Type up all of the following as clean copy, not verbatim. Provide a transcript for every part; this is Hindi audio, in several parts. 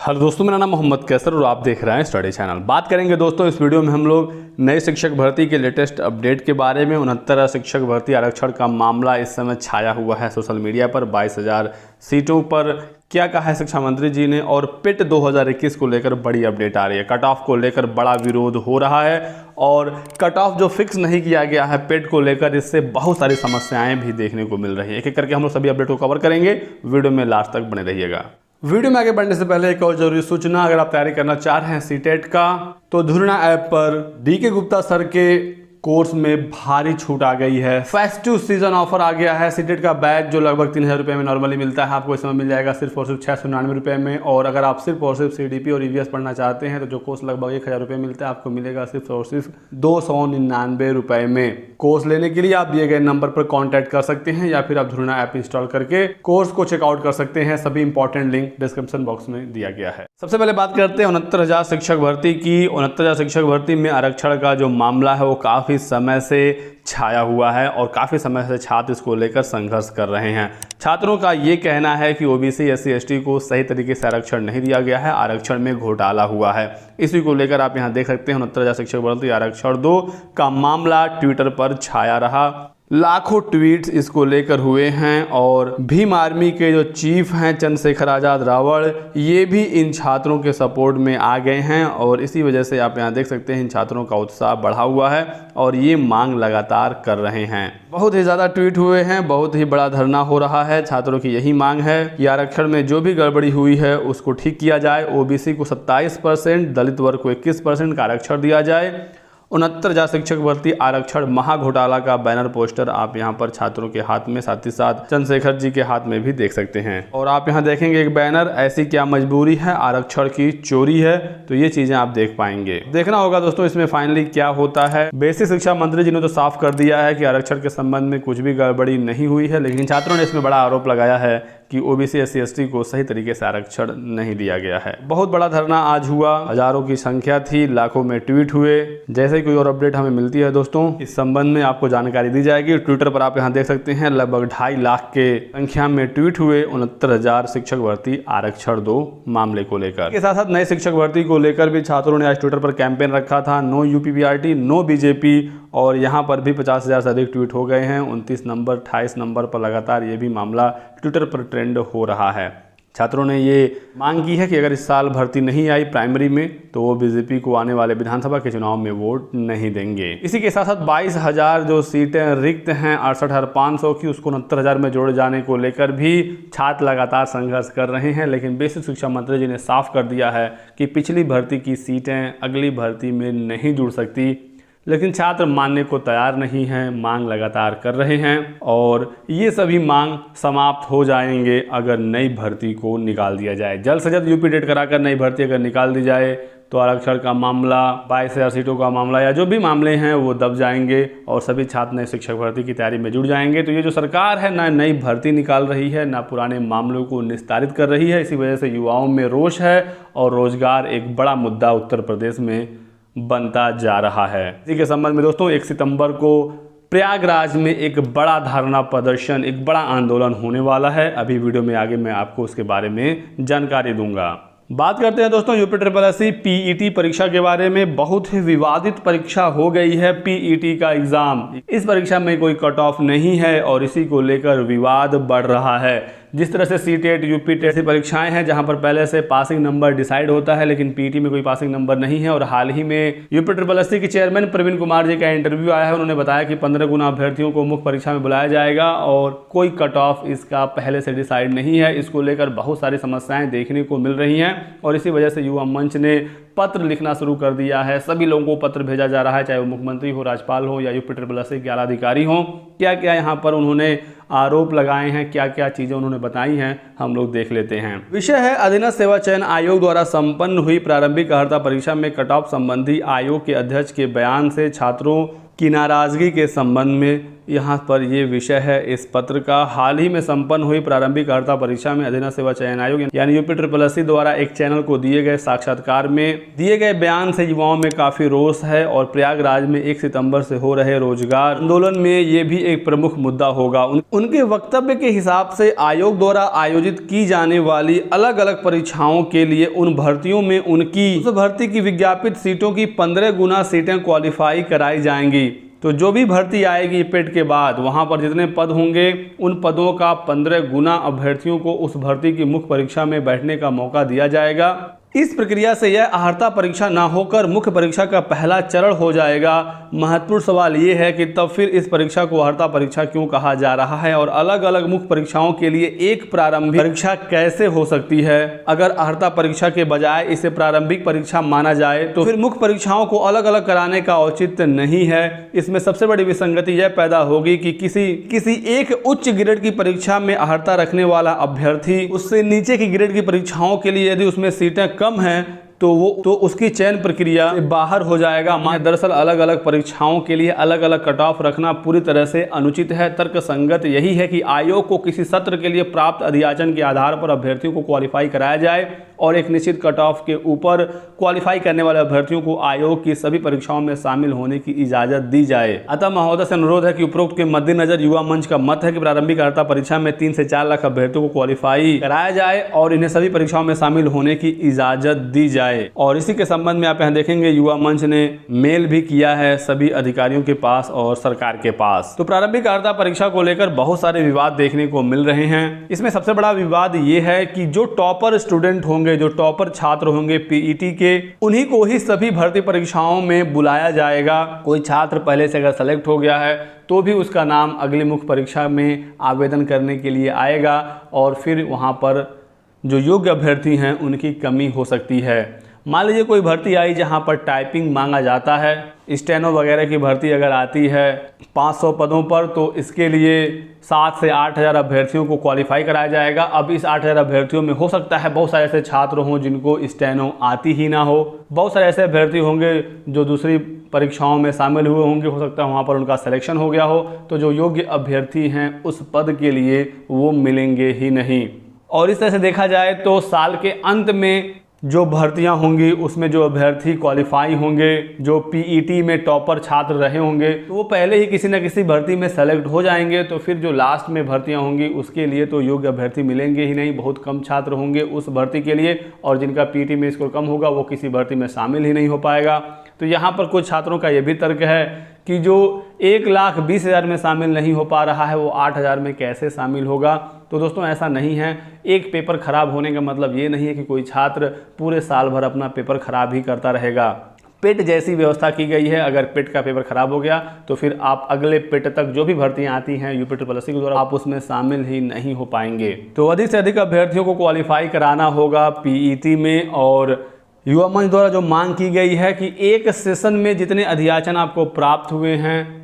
हेलो दोस्तों, मेरा नाम मोहम्मद कैसर और आप देख रहे हैं स्टडी चैनल। बात करेंगे दोस्तों इस वीडियो में हम लोग नए शिक्षक भर्ती के लेटेस्ट अपडेट के बारे में। 69 शिक्षक भर्ती आरक्षण का मामला इस समय छाया हुआ है सोशल मीडिया पर। 22,000 सीटों पर क्या कहा है शिक्षा मंत्री जी ने, और पिट 2021 को लेकर बड़ी अपडेट आ रही है। कट ऑफ को लेकर बड़ा विरोध हो रहा है और कट ऑफ जो फिक्स नहीं किया गया है पिट को लेकर, इससे बहुत सारी समस्याएं भी देखने को मिल रही है। एक एक करके हम लोग सभी अपडेट को कवर करेंगे, वीडियो में लास्ट तक बने रहिएगा। वीडियो में आगे बढ़ने से पहले एक और जरूरी सूचना, अगर आप तैयारी करना चाह रहे हैं सीटेट का तो धुरना ऐप पर डीके गुप्ता सर के कोर्स में भारी छूट आ गई है। फेस्टिव सीजन ऑफर आ गया है। सीटेट का बैच जो लगभग 3,000 रुपये में नॉर्मली मिलता है, आपको इस समय मिल जाएगा सिर्फ और सिर्फ 699 रुपये में। और अगर आप सिर्फ और सिर्फ CDP और EVS पढ़ना चाहते हैं तो जो कोर्स लगभग 1,000 रुपये मिलता है, आपको मिलेगा सिर्फ और सिर्फ 299 रुपये में। कोर्स लेने के लिए आप दिए गए नंबर पर कॉन्टैक्ट कर सकते हैं या फिर आप धुरना ऐप इंस्टॉल करके कोर्स को चेकआउट कर सकते हैं। सभी इंपॉर्टेंट लिंक डिस्क्रिप्शन बॉक्स में दिया गया है। सबसे पहले बात करते हैं 69,000 शिक्षक भर्ती की। 69,000 शिक्षक भर्ती में आरक्षण का जो मामला है वो काफ़ी समय से छाया हुआ है और काफ़ी समय से छात्र इसको लेकर संघर्ष कर रहे हैं। छात्रों का ये कहना है कि OBC SC ST को सही तरीके से आरक्षण नहीं दिया गया है, आरक्षण में घोटाला हुआ है। इसी को लेकर आप यहाँ देख सकते हैं 69,000 शिक्षक भर्ती आरक्षण 2 का मामला ट्विटर पर छाया रहा। लाखों ट्वीट्स इसको लेकर हुए हैं और भीम आर्मी के जो चीफ हैं चंद्रशेखर आज़ाद रावण, ये भी इन छात्रों के सपोर्ट में आ गए हैं और इसी वजह से आप यहाँ देख सकते हैं इन छात्रों का उत्साह बढ़ा हुआ है और ये मांग लगातार कर रहे हैं। बहुत ही ज़्यादा ट्वीट हुए हैं, बहुत ही बड़ा धरना हो रहा है। छात्रों की यही मांग है कि आरक्षण में जो भी गड़बड़ी हुई है उसको ठीक किया जाए। OBC को 27%, दलित वर्ग को 21% का आरक्षण दिया जाए। 69,000 शिक्षक भर्ती आरक्षण महाघोटाला का बैनर पोस्टर आप यहां पर छात्रों के हाथ में, साथ ही साथ चंद्रशेखर जी के हाथ में भी देख सकते हैं। और आप यहां देखेंगे एक बैनर, ऐसी क्या मजबूरी है, आरक्षण की चोरी है, तो ये चीजें आप देख पाएंगे। देखना होगा दोस्तों इसमें फाइनली क्या होता है। बेसिक शिक्षा मंत्री जी ने तो साफ कर दिया है कि आरक्षण के संबंध में कुछ भी गड़बड़ी नहीं हुई है, लेकिन छात्रों ने इसमें बड़ा आरोप लगाया है कि OBC SC ST को सही तरीके से आरक्षण नहीं दिया गया है। बहुत बड़ा धरना आज हुआ, हजारों की संख्या थी, लाखों में ट्वीट हुए। जैसे ही कोई और अपडेट हमें मिलती है दोस्तों इस संबंध में आपको जानकारी दी जाएगी। ट्विटर पर आप यहां देख सकते हैं लगभग 2.5 लाख के संख्या में ट्वीट हुए 69,000 शिक्षक भर्ती आरक्षण 2 मामले को लेकर। इसके साथ साथ नए शिक्षक भर्ती को लेकर भी छात्रों ने आज ट्विटर पर कैंपेन रखा था, नो UPPRT नो BJP, और यहाँ पर भी 50,000 से अधिक ट्वीट हो गए हैं। 29 नंबर 28 नंबर पर लगातार ये भी मामला ट्विटर पर ट्रेंड हो रहा है। छात्रों ने ये मांग की है कि अगर इस साल भर्ती नहीं आई प्राइमरी में तो वो BJP को आने वाले विधानसभा के चुनाव में वोट नहीं देंगे। इसी के साथ साथ 22,000 जो सीटें रिक्त हैं 68,500 की, उसको 69,000 में जोड़े जाने को लेकर भी छात्र लगातार संघर्ष कर रहे हैं। लेकिन बेसिक शिक्षा मंत्री जी ने साफ कर दिया है कि पिछली भर्ती की सीटें अगली भर्ती में नहीं जुड़ सकती, लेकिन छात्र मानने को तैयार नहीं हैं, मांग लगातार कर रहे हैं और ये सभी मांग समाप्त हो जाएंगे अगर नई भर्ती को निकाल दिया जाए। जल्द से जल्द UP डेट कराकर नई भर्ती अगर निकाल दी जाए तो आरक्षण का मामला, 22,000 सीटों का मामला या जो भी मामले हैं वो दब जाएंगे और सभी छात्र नए शिक्षक भर्ती की तैयारी में जुड़ जाएंगे। तो ये जो सरकार है ना नई भर्ती निकाल रही है, ना पुराने मामलों को निस्तारित कर रही है। इसी वजह से युवाओं में रोष है और रोजगार एक बड़ा मुद्दा उत्तर प्रदेश में बनता जा रहा है। इसी के संबंध में दोस्तों 1 सितंबर को प्रयागराज में एक बड़ा धरना प्रदर्शन, एक बड़ा आंदोलन होने वाला है। अभी वीडियो में आगे मैं आपको उसके बारे में जानकारी दूंगा। बात करते हैं दोस्तों UPSSC PET परीक्षा के बारे में। बहुत ही विवादित परीक्षा हो गई है PET का एग्जाम। इस परीक्षा में कोई कट ऑफ नहीं है और इसी को लेकर विवाद बढ़ रहा है। जिस तरह से CTET UP टेट ऐसी परीक्षाएं हैं जहां पर पहले से पासिंग नंबर डिसाइड होता है, लेकिन PET में कोई पासिंग नंबर नहीं है। और हाल ही में UPSSC के चेयरमैन प्रवीण कुमार जी का इंटरव्यू आया है, उन्होंने बताया कि 15 गुना अभ्यर्थियों को मुख्य परीक्षा में बुलाया जाएगा और कोई कट ऑफ इसका पहले से डिसाइड नहीं है। इसको लेकर बहुत सारी समस्याएं देखने को मिल रही हैं और इसी वजह से युवा मंच ने पत्र लिखना शुरू कर दिया है। सभी लोगों को पत्र भेजा जा रहा है, चाहे वो मुख्यमंत्री हो, राज्यपाल हो या UPSSC के आला अधिकारी हो। क्या क्या यहाँ पर उन्होंने आरोप लगाए हैं, क्या क्या चीज़ें उन्होंने बताई हैं, हम लोग देख लेते हैं। विषय है अधीनस्थ सेवा चयन आयोग द्वारा संपन्न हुई प्रारंभिक अर्हता परीक्षा में कट ऑफ संबंधी आयोग के अध्यक्ष के बयान से छात्रों की नाराजगी के संबंध में यहाँ पर ये विषय है इस पत्र का। हाल ही में संपन्न हुई प्रारंभिक अर्हता परीक्षा में अधीनस्थ सेवा चयन आयोग यानी यूपी द्वारा एक चैनल को दिए गए साक्षात्कार में दिए गए बयान से युवाओं में काफी रोष है और प्रयागराज में 1 सितंबर से हो रहे रोजगार आंदोलन में ये भी एक प्रमुख मुद्दा होगा। उनके वक्तव्य के हिसाब से आयोग द्वारा आयोजित की जाने वाली अलग अलग परीक्षाओं के लिए उन भर्तियों में उनकी उस भर्ती की विज्ञापित सीटों की 15 गुना सीटें क्वालिफाई कराई जाएंगी। तो जो भी भर्ती आएगी पेट के बाद वहां पर जितने पद होंगे उन पदों का 15 गुना अभ्यर्थियों को उस भर्ती की मुख्य परीक्षा में बैठने का मौका दिया जाएगा। इस प्रक्रिया से यह अर्हता परीक्षा ना होकर मुख्य परीक्षा का पहला चरण हो जाएगा। महत्वपूर्ण सवाल ये है कि तब फिर इस परीक्षा को अर्हता परीक्षा क्यों कहा जा रहा है और अलग अलग मुख्य परीक्षाओं के लिए एक प्रारंभिक परीक्षा कैसे हो सकती है। अगर अर्हता परीक्षा के बजाय इसे प्रारंभिक परीक्षा माना जाए तो फिर मुख्य परीक्षाओं को अलग अलग कराने का औचित्य नहीं है। इसमें सबसे बड़ी विसंगति यह पैदा होगी कि किसी एक उच्च ग्रेड की परीक्षा में अर्हता रखने वाला अभ्यर्थी उससे नीचे की ग्रेड की परीक्षाओं के लिए यदि उसमें सीटें कम हैं तो उसकी चयन प्रक्रिया से बाहर हो जाएगा। दरअसल अलग अलग परीक्षाओं के लिए अलग अलग कट ऑफ रखना पूरी तरह से अनुचित है। तर्कसंगत यही है कि आयोग को किसी सत्र के लिए प्राप्त अधियाचन के आधार पर अभ्यर्थियों को क्वालिफाई कराया जाए और एक निश्चित कट ऑफ के ऊपर क्वालिफाई करने वाले अभ्यर्थियों को आयोग की सभी परीक्षाओं में शामिल होने की इजाजत दी जाए। अतः महोदय से अनुरोध है कि उपरोक्त के मद्देनजर युवा मंच का मत है कि प्रारंभिक अर्हता परीक्षा में 3 से 4 लाख अभ्यर्थियों को क्वालिफाई कराया जाए और इन्हें सभी परीक्षाओं में शामिल होने की इजाजत दी जाए। और इसी के संबंध में आप यहाँ देखेंगे युवा मंच ने मेल भी किया है सभी अधिकारियों के पास और सरकार के पास। तो प्रारंभिक अर्हता परीक्षा को लेकर बहुत सारे विवाद देखने को मिल रहे हैं। इसमें सबसे बड़ा विवाद ये है कि जो टॉपर स्टूडेंट होंगे, जो टॉपर छात्र होंगे पीईटी के, उन्हीं को ही सभी भर्ती परीक्षाओं में बुलाया जाएगा। कोई छात्र पहले से अगर सेलेक्ट हो गया है तो भी उसका नाम अगली मुख्य परीक्षा में आवेदन करने के लिए आएगा और फिर वहाँ पर जो योग्य अभ्यर्थी हैं उनकी कमी हो सकती है। मान लीजिए कोई भर्ती आई जहां पर टाइपिंग मांगा जाता है, स्टेनो वगैरह की भर्ती अगर आती है 500 पदों पर, तो इसके लिए 7 से 8 हज़ार अभ्यर्थियों को क्वालिफाई कराया जाएगा। अब इस 8 हज़ार अभ्यर्थियों में हो सकता है बहुत सारे ऐसे छात्र हों जिनको स्टेनो आती ही ना हो, बहुत सारे ऐसे अभ्यर्थी होंगे जो दूसरी परीक्षाओं में शामिल हुए होंगे, हो सकता है वहाँ पर उनका सिलेक्शन हो गया हो। तो जो योग्य अभ्यर्थी हैं उस पद के लिए वो मिलेंगे ही नहीं। और इस तरह से देखा जाए तो साल के अंत में जो भर्तियां होंगी उसमें जो अभ्यर्थी क्वालिफाई होंगे, जो पीईटी में टॉपर छात्र रहे होंगे, तो वो पहले ही किसी न किसी भर्ती में सेलेक्ट हो जाएंगे। तो फिर जो लास्ट में भर्तियां होंगी उसके लिए तो योग्य अभ्यर्थी मिलेंगे ही नहीं, बहुत कम छात्र होंगे उस भर्ती के लिए और जिनका पीईटी में स्कोर कम होगा वो किसी भर्ती में शामिल ही नहीं हो पाएगा। तो यहाँ पर कुछ छात्रों का ये भी तर्क है कि जो 1,20,000 में शामिल नहीं हो पा रहा है वो 8,000 में कैसे शामिल होगा। तो दोस्तों ऐसा नहीं है। एक पेपर खराब होने का मतलब ये नहीं है कि कोई छात्र पूरे साल भर अपना पेपर खराब ही करता रहेगा। पेट जैसी व्यवस्था की गई है, अगर पेट का पेपर खराब हो गया तो फिर आप अगले पेट तक जो भी भर्तियां आती हैं यूपी के द्वारा आप उसमें शामिल ही नहीं हो पाएंगे। तो अधिक से अधिक अभ्यर्थियों को क्वालिफाई कराना होगा पीईटी में। और युवा मंच द्वारा जो मांग की गई है कि एक सेशन में जितने अधियाचन आपको प्राप्त हुए हैं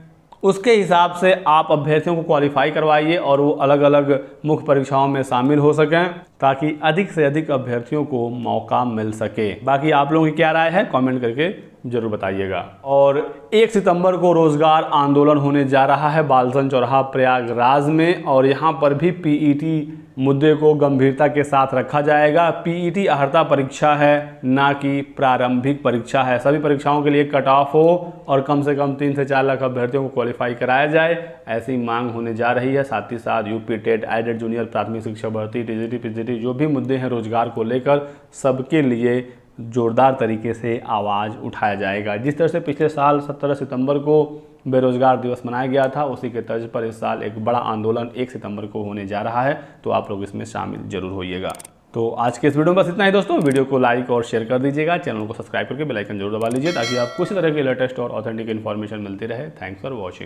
उसके हिसाब से आप अभ्यर्थियों को क्वालिफाई करवाइए और वो अलग अलग मुख्य परीक्षाओं में शामिल हो सकें ताकि अधिक से अधिक अभ्यर्थियों को मौका मिल सके। बाकी आप लोगों की क्या राय है कमेंट करके जरूर बताइएगा। और 1 सितंबर को रोजगार आंदोलन होने जा रहा है बालसन चौराहा प्रयागराज में और यहाँ पर भी पीईटी मुद्दे को गंभीरता के साथ रखा जाएगा। पीईटी अर्हता परीक्षा है ना कि प्रारंभिक परीक्षा है। सभी परीक्षाओं के लिए कट ऑफ हो और कम से कम 3 से 4 लाख अभ्यर्थियों को क्वालिफाई कराया जाए, ऐसी मांग होने जा रही है। साथ ही साथ यूपी टेट, एडेड जूनियर प्राथमिक शिक्षा भर्ती, टीजीटी, पीजीटी जो भी मुद्दे हैं रोजगार को लेकर सबके लिए जोरदार तरीके से आवाज़ उठाया जाएगा। जिस तरह से पिछले साल 17 सितंबर को बेरोजगार दिवस मनाया गया था उसी के तर्ज पर इस साल एक बड़ा आंदोलन 1 सितंबर को होने जा रहा है, तो आप लोग इसमें शामिल जरूर होइएगा। तो आज के इस वीडियो में बस इतना ही दोस्तों। वीडियो को लाइक और शेयर कर दीजिएगा, चैनल को सब्सक्राइब करके बेल आइकन जरूर दबा लीजिए ताकि आपको इसी तरह की लेटेस्ट और ऑथेंटिक इन्फॉर्मेशन मिलती रहे। Thanks for watching.